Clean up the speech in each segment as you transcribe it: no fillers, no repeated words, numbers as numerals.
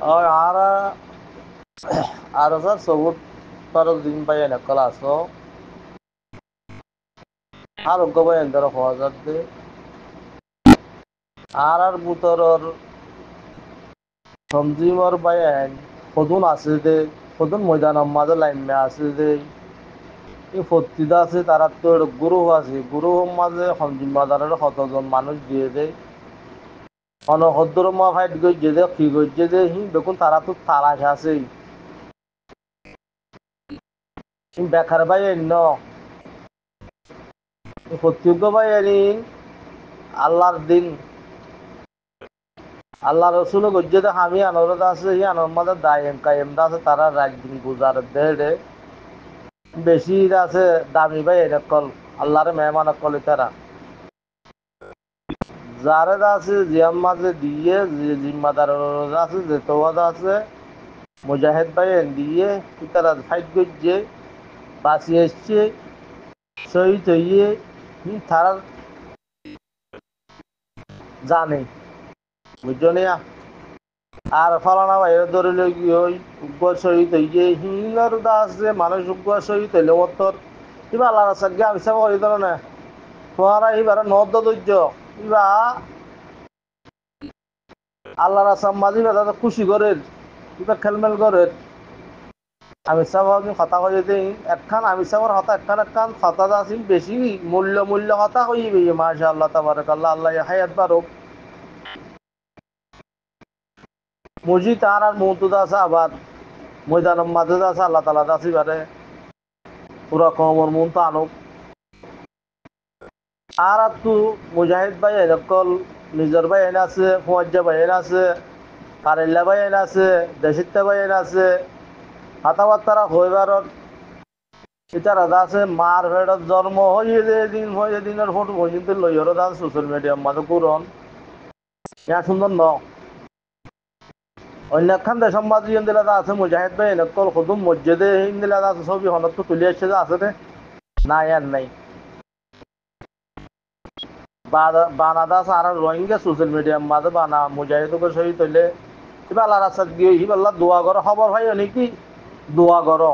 ara arasar sobut paros din bayan kalaso aroggo bayan daro hojadde আর বুতরর সঞ্জীবর বায়ান ফদুন আছে দে ফদুন ময়দানের মাঝে line আছে দে এই ফত্তিদা আছে তারা তো গুরু আছে গুরু মাঝে সঞ্জীব বাজারের কতজন মানুষ দিয়ে দেয় অনহদ্দর মা ফাইট গইছে দে কি গইছে দে হি দেখুন তারা তো তালাশ আছে বেকার বায়ান ন প্রত্যেক বায়ানিন আল্লাহর দিন আল্লাহ রসুল গজ্জেদে হামি আনরদ আছে হি আনর মাঝে দায়েম কায়েম আছে তারা রাত দিন গুজার দেড়ে বেশি আছে দামি ভাই এরকল আল্লাহরে মেহমান কলে তারা যারে আছে জিয়াম মাঝে দিয়ে যে জিম্মাদার আছে যে তোয়াদ আছে মুজাহিদ ভাই দিয়ে তারা ফাইট করছে বাঁচি এসছে শহীদ হইয়ে তারা জানে বুঝছো আর ফলানা বাইরে ধরিলে কি ওই উগ্র শহীদ হইয়ে হিঙ্গার আছে মানুষ উগ্র শহীদ হইলে মতর কিবা আল্লাহ রাস্তার গিয়ে আমি সব করি ধরো না তোমারা এইবার নদ ধৈর্য কিবা আল্লাহ রাস্তার মাঝি বেদা খুশি করে কিবা খেলমেল করে আমি সব কথা কই দিই একখান আমি সবার কথা একখান একখান কথা আছে বেশি মূল্য কথা কইবে মাশাআল্লাহ তাবারাকাল্লাহ আল্লাহ হায়াত বারক মসজিদ আর মহতুদ আছে আবার ময়দানের মাঝে আছে আল্লাহ তালা আছে বারে পুরা কমর মন তো আনুক আর তো মুজাহিদ ভাই এরকল নিজের ভাই এনে আছে ফুয়াজ্জা ভাই এনে আছে কারেল্লা ভাই এনে আছে দেশিত্তা ভাই এনে আছে কথাবার্তারা হইবার এটা রাজা আছে মার ভেড়ত জন্ম হয়ে দিনের ফটো পর্যন্ত লইয়র আছে সোশ্যাল মিডিয়ার মাঝে পুরন ইয়া সুন্দর ন অন্যখান দেশম মাঝে দিলা আছে মুজাহিদ ভাই এরকল খুদুম মসজিদে দিলা আছে ছবি হনত তো তুলে আসছে যে আছে না আর নাই বানাদাস আর রোহিঙ্গা সোশ্যাল মিডিয়ার মাঝে বানা মুজাহিদকে শহীদ হইলে কিবা আল্লাহ রাস্তাত গিয়ে হিবাল্লা দোয়া করো খবর ভাই নাকি দোয়া করো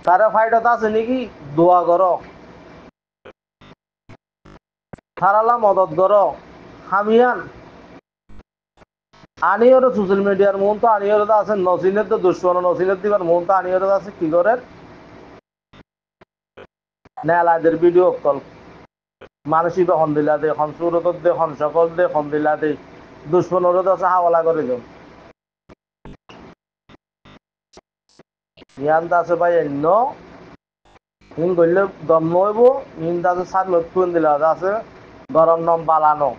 তারা ফাইডত আছে নাকি দোয়া করো তারালা মদত করো হামিয়ান আনিয়র সোশ্যাল মিডিয়ার মন তো আনিয়র আছে নসিনের তো দুশ্মন নসিনের দিবার মন তো আনিয়র আছে কি করে নেলাদের ভিডিও কল মানসিক হন দিলা দে হন সুরত দে হন সকল দে হন দিলা দে দুশ্মনের আছে হাওলা করে দেন ইয়ানটা আছে ভাই অন্য হিন করলে দম নইব হিনটা আছে সাত লক্ষ দিলা আছে গরম নম বালানো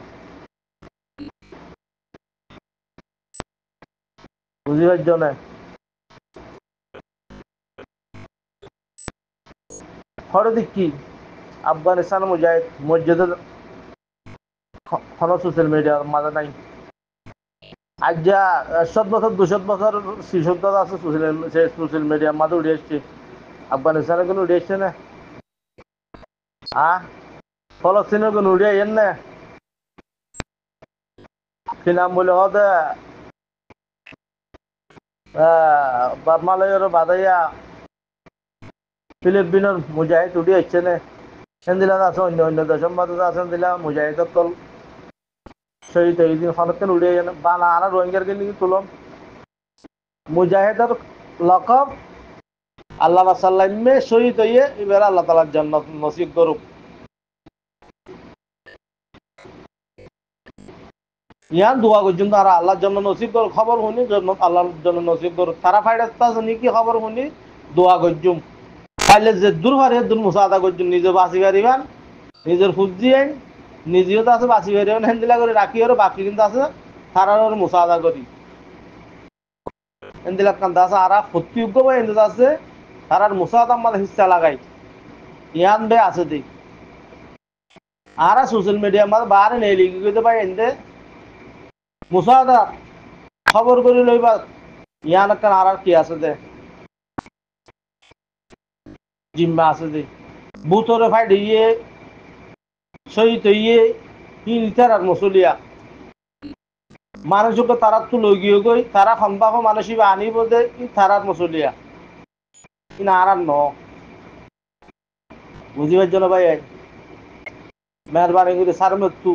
বুঝি পারছ না হরদিক কি আফগানিস্তান মুজাহিদ মসজিদের সোশ্যাল মিডিয়ার মাঝে নাই আজ যা 100 বছর 200 বছর শিশুদ্ধ আছে সোশ্যাল মিডিয়ার মাঝে উঠে এসছে আফগানিস্তানে কোনো উঠে এসছে না হ্যাঁ ফলস্তিনের কোনো উঠে এন না কি নাম বলে হতে বাদমালয়ের বাদাইয়া ফিলিপিনের মুজাহিদ উঠে এসছে না সেদিলা আছে অন্য অন্য দেশের মাঝে আছেন দিলা মুজাহিদের তল শহীদ এই দিন হনতেন উঠে বানা আর রোহিঙ্গার কিন্তু তুলন মুজাহিদের লকব আল্লাহ সাল্লামে শহীদ হইয়ে এবার আল্লাহ তালার জান্নাত নসিব করুক ইয়ান দোয়া করছেন তারা আল্লাহর জন্য নসিব করুক খবর শুনি আল্লাহর জন্য নসিব করুক তারা ফাইডাস্তা শুনি কি খবর শুনি দোয়া করছুম পাইলে যে দূর পারে দূর মুসাদা করছুম নিজে বাঁচি পারিবান নিজের ফুজি আইন নিজেও তো আছে বাঁচি পারিবান হেন্দিলা করে রাখি আর বাকি কিন্তু আছে তারার মুসাদা করি হেন্দিলা কান্তা আছে আর প্রতিজ্ঞ বা হেন্দিলা আছে তারার মুসাদা আমাদের হিস্সা লাগাই ইয়ান বে আছে দেখ আর সোশ্যাল মিডিয়া মাঝে বাহারে নেই লিখি করতে পাই এনতে মুসাদা খবর করে লইবা ইয়ান একটা আর কি আছে দে জিম্মা আছে দে বুতরে ফাইড হইয়ে শহীদ হইয়ে হিলতার আর মুসলিয়া মানুষকে তারা তো লই গিয়ে গই তারা সম্ভাব মানুষ আনিব যে তারার মসলিয়া কিনা আর ন বুঝিবার জন্য ভাই মেহরবানি করে সার মৃত্যু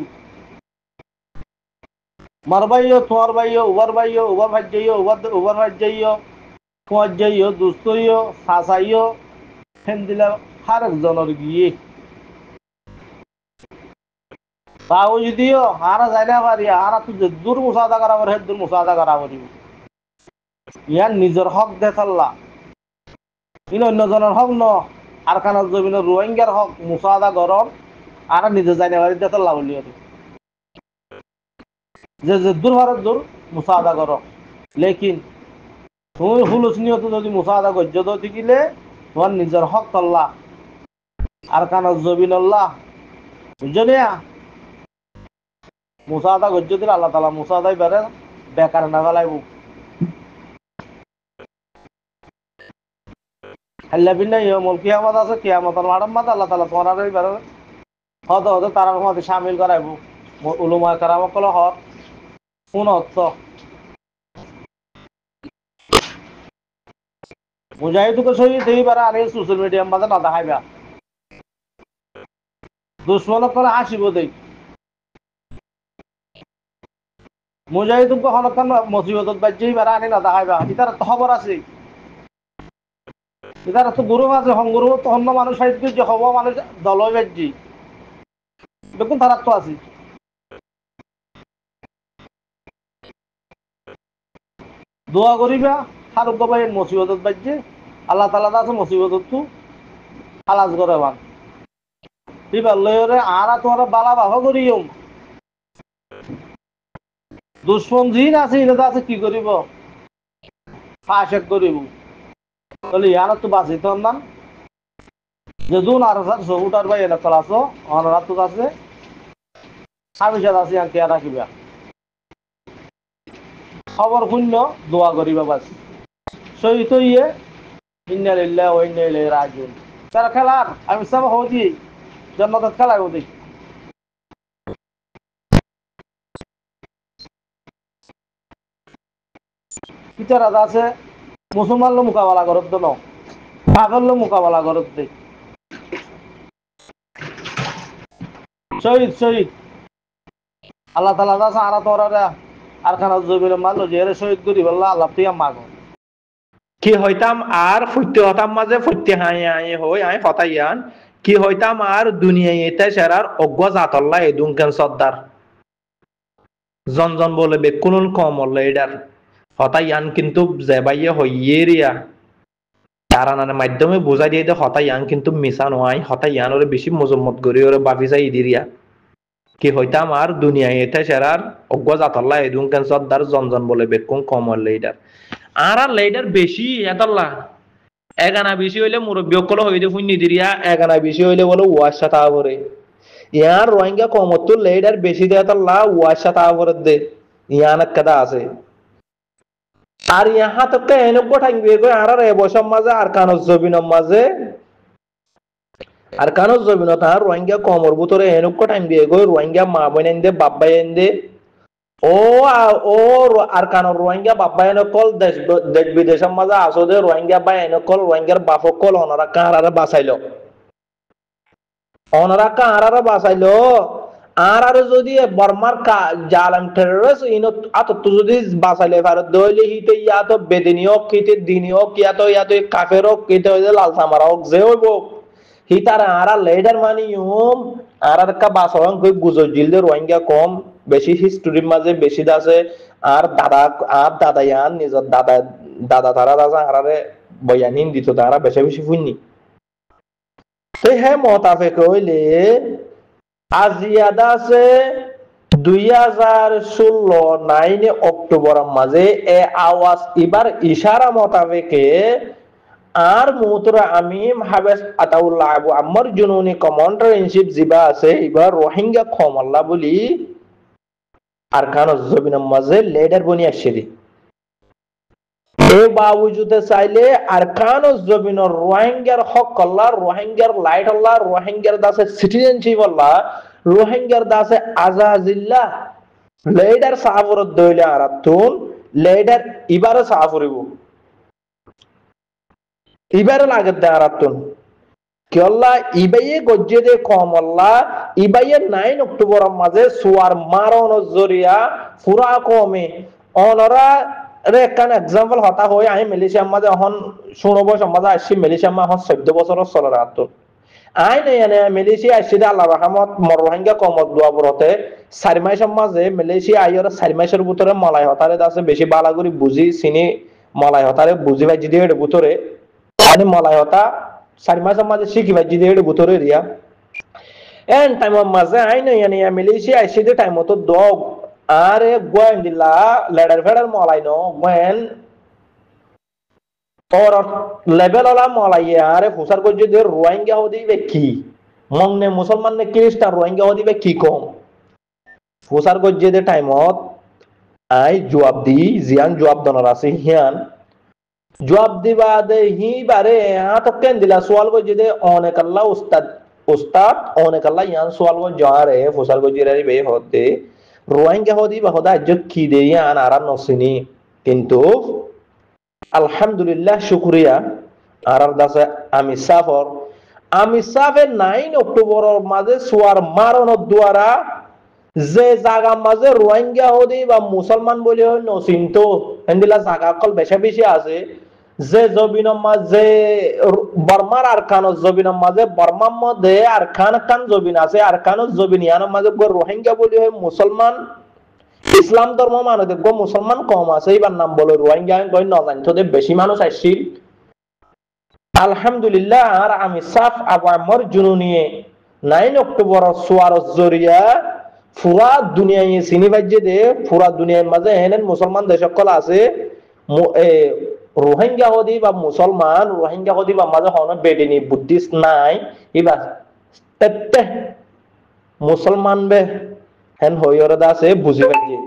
মার ভাইও তোমার ভাইও উবার ভাই যাইও উবার ভাই যাইও তোমার যাইও দুস্তইও সাসাইও ফেন দিলে হার একজনের গিয়ে তাও যদিও আর যাই না পারি আর তো দূর মুসাদা করা পারে দূর মুসাদা করা পারিব ইয়ার নিজের হক দেখাল্লা ইন অন্যজনের হক ন আর খানার জমিনের রোহিঙ্গার হক মুসাদা গরম আর নিজে যাই না পারি দেখাল্লা বলি যে দূর ভারত দূর মুসাদা করো লেকিন তুমি হুলুস নিয়ত যদি মুসাদা গজ্য দিলে তোমার নিজের হক তল্লা আর কানার জবিন আল্লাহ বুঝছো মুসাদা গজ্য দিলে আল্লাহ তালা মুসাদাই বেড়ে বেকার না ফেলাইব হাল্লা বিন নাই মল কিয়ামত আছে কিয়ামতের মাডাম মাত আল্লাহ তালা তোমার আর বেড়ে হতে হতে তারা মধ্যে সামিল করাইব উলুমায় কারাম কল হক কোন অর্থ মুজাহিদকে শহীদ এই বারে আর সোশ্যাল মিডিয়ার মাঝে না দেখাইবা দুশ্মনক করে হাসিব দেই মুজাহিদকে হনকান মুসিবতত বাজ্যেই বারে আনি না দেখাইবা ইতার তো খবর আছে ইতার তো গুরু আছে সংগুরু তো অন্য মানুষ সাহিত্য যে হব মানুষ দলই বাজ্যি দেখুন তার তো আছে দোয়া করিবা ফারুক ভাই মুসিবতত বাজ্যে আল্লাহ তালা আছে মুসিবতত তো খালাস করে বান এবার লয়রে আর তোমার বালা বাহ করিও দুশ্মন জিন আছে এটা আছে কি করিব ফাশেক করিব বলি ইয়ার তো বাঁচিত নাম যে দুন আর সবুটার ভাই এনে চলা আছো অনারাত তো আছে হাবিষাদ আছে আনকে রাখিবা খবর শূন্য দোয়া করিবা বাস সহিত ইয়ে ইন্না লিল্লাহি ওয়া ইন্না ইলাইহি রাজিউন তারা খেলার আমি সব হদি জান্নাত খেলা হদি বিচার আছে মুসলমান লো মোকাবেলা করত ন পাগল লো মোকাবেলা করত দে শহীদ শহীদ আল্লাহ তালা আছে আর তোরা আর খানা জমিনে মারলো যে শহীদ করি বললা আল্লাহ তুই মাগ কি হইতাম আর ফুটতে হতাম মাঝে ফুটতে হাই হাই হই আই হতাইয়ান কি হইতাম আর দুনিয়া এতে সেরার অজ্ঞ জাতল্লা এদুনকেন সর্দার জন জন বলে বেকুনুল কম এডার হতাইয়ান কিন্তু জেবাইয়ে হইয়ে রিয়া তারানার মাধ্যমে বোঝাই দিয়ে হতাইয়ান কিন্তু মিশা নয় হতাইয়ান ওরে বেশি মজম্মত করি ওরে বাপি যাই দিরিয়া কি হইতাম আর দুনিয়া এতে সেরার অজ্ঞ জাতল্লা এদুনকেন সর্দার জন জন বলে বেকুন কম এডার আর লেডার বেশি এতল্লা এগানা বেশি হইলে মুরব্বী অকল হইতে শুনি দিরিয়া এগানা বেশি হইলে বলে ওয়াশা তাবরে ইয়ার রোহিঙ্গা কমত লেডার বেশি দে এতল্লা ওয়াশা তাবরে দে ইয়ান কাদা আছে আর ইহা তো এনেক ঠাইবে গো আর এবছর মাঝে আর কানজ জবিনের মাঝে আর কানজ জবিন তার রোহিঙ্গা কমর ভিতরে এনেক ঠাইবে গো রোহিঙ্গা মা বোন দে বাবা দে ও ও আর কান রোহিঙ্গা বাবা কল দেশ দেশ বিদেশের মাঝে আসো দে রোহিঙ্গা বাই কল রোহিঙ্গার বাপ কল ওনারা কাহারা বাঁচাইলো ওনারা কাহারা বাঁচাইলো আর যদি বর্মার জালাম টেররিস্ট ইন আতত যদি বাঁচাইলে ভারত দইলে হিতে ইয়া তো বেদিনী হোক কিতে দিনী হোক ইয়া তো কাফের হোক কিতে হইলে লাল সামারা হোক যে হইব হিতারা আরা লেডার মানি আর কা বাঁচাওয়ান কই গুজো জিলদে রোহিঙ্গা কম বেশি হিস্ট্রির মাঝে বেশি আছে আর দাদা ইয়ান নিজের দাদা তারা দাদা আরে বয়ানিন দিত তারা বেশি বেশি ফুননি তো হ্যাঁ মোতাবেক হইলে আজিয়াদা আছে 2016 অক্টোবরের মাঝে এ আওয়াজ এবার ইশারা মোতাবেকে আর মুতরা আমিম হাবেস আতাউল্লাহ আবু আম্মার জুনুনি কমান্ডার ইন চিফ জিবা আছে এবার রোহিঙ্গা খমল্লা বলি আর কানো জবিনের মাঝে লেডার বনি আসছে এ বাবুজুদে চাইলে আর কানো জবিনের রোহিঙ্গার হক আল্লাহ রোহিঙ্গার লাইট আল্লাহ রোহিঙ্গার দাসে সিটিজেনশিপ আল্লাহ রোহিঙ্গার দাসে আজাজিল্লাহ লেডার সাফরত দইলে আরাতুন লেডার ইবারে সাফরিব ইবারে লাগত দে আরাতুন কিয়ল্লা ইবাইয়ে গজ্জে দে কমল্লা ইবাইয়ে 9 অক্টোবর মাঝে সুয়ার মারন জরিয়া পুরা কমে অনরা রে কান এক্সাম্পল হতা হয় আই মালয়েশিয়া মাঝে হন শুনব সমাজ আসি মালয়েশিয়া মা হন 14 বছর চলে রাতুন আই নাই এনে মালয়েশিয়া আসি দে আল্লাহ রহমত মর রোহিঙ্গা কমত দোয়া বরতে 4 মাস মাঝে মালয়েশিয়া আইয়র 4 মাসের ভিতরে মালাই হতারে দাসে বেশি বালা করে বুঝি চিনি মালাই হতারে বুঝি বাজি দিয়ে ভিতরে মানে মালাই হতা 4 মাসের মাঝে শিখি বাজি দিয়ে ভিতরে রিয়া এন টাইম মাঝে আই নাই এনে মালয়েশিয়া আসি দে টাইম তো দগ আরে গোয়েন দিলা লেডার ফেডার মালাই নো গোয়েন और लेवल वाला मौलाइए यार फुसर को जो देर रोहिंग्या हो दी वे की मंग ने मुसलमान ने क्रिस्टियन रोहिंग्या हो दी वे की कौन फुसर को जो दे टाइम होत आई जवाब दी जियान जवाब दोनों राशि हियान जवाब दी बाद ही बारे यहाँ तो क्या दिला सवाल को जो दे ओने कल्ला उस्ताद उस्ताद ओने कल्ला यान सवाल को जा रहे फुसर को जो रहे वे होते रोहिंग्या हो दी बहुधा जो की दे यान आराम नौसिनी किंतु আলহামদুলিল্লাহ শুকরিয়া আর দাসে আমি সাফে 9 অক্টোবরের মাঝে সুয়ার মারণের দ্বারা যে জায়গা মাঝে রোহিঙ্গা হদি বা মুসলমান বলে হয় নচিন্ত হেন্দিলা জায়গা কল বেশি বেশি আছে যে জবিনের মাঝে বর্মার আরকানের জবিনের মাঝে বর্মার মধ্যে আরকান কান জবিন আছে আরকানের জবিন ইয়ানের মাঝে রোহিঙ্গা বলে হয় মুসলমান ইসলাম ধর্ম মানে দেখব মুসলমান কম আছে এবার নাম বলে রোহিঙ্গা কই ন জানি তো বেশি মানুষ আসছিল আলহামদুলিল্লাহ আর আমি সাফ আবার জুনুনিয়ে 9 অক্টোবর সোয়ার জরিয়া পুরা দুনিয়ায় চিনি বাজে দে পুরা দুনিয়ার মাঝে এনেন মুসলমান দেশ সকল আছে রোহিঙ্গা হদি বা মুসলমান রোহিঙ্গা হদি বা মাঝে হন বেডিনি বুদ্ধিস্ট নাই এবার তেতে মুসলমান বে হেন হইয়র দাসে বুঝি বাজে